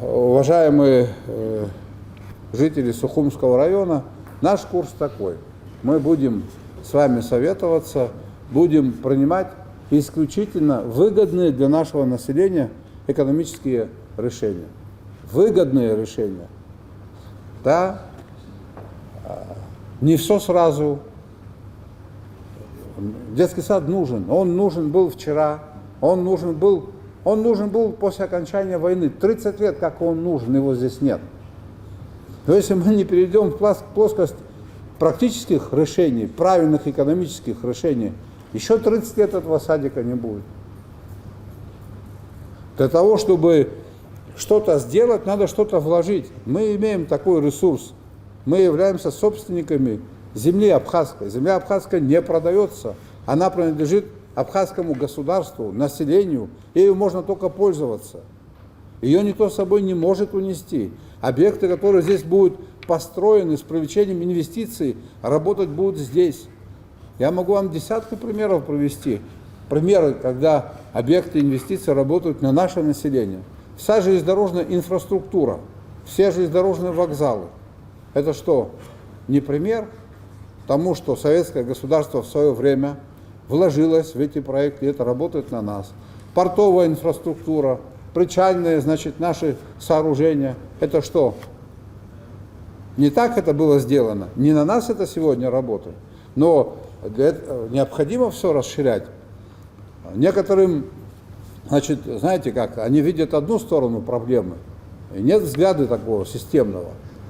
уважаемые жители Сухумского района, наш курс такой. Мы будем с вами советоваться, будем принимать исключительно выгодные для нашего населения экономические решения. Выгодные решения. Да, не все сразу. Детский сад нужен. Он нужен был вчера. Он нужен был после окончания войны. 30 лет, как он нужен, его здесь нет. Но если мы не перейдем в плоскость практических решений, правильных экономических решений, еще 30 лет этого садика не будет. Для того, чтобы что-то сделать, надо что-то вложить. Мы имеем такой ресурс. Мы являемся собственниками земли абхазской. Земля абхазская не продается. Она принадлежит абхазскому государству, населению. Ею можно только пользоваться. Ее никто с собой не может унести. Объекты, которые здесь будут построены с привлечением инвестиций, работать будут здесь. Я могу вам десятки примеров привести. Примеры, когда объекты инвестиций работают на наше население. Вся железнодорожная инфраструктура, все железнодорожные вокзалы. Это что, не пример тому, что советское государство в свое время вложилось в эти проекты, и это работает на нас. Портовая инфраструктура, причальные, значит, наши сооружения. Это что? Не так это было сделано, не на нас это сегодня работает. Но для этого необходимо все расширять. Некоторым, значит, знаете как, они видят одну сторону проблемы, и нет взгляда такого системного.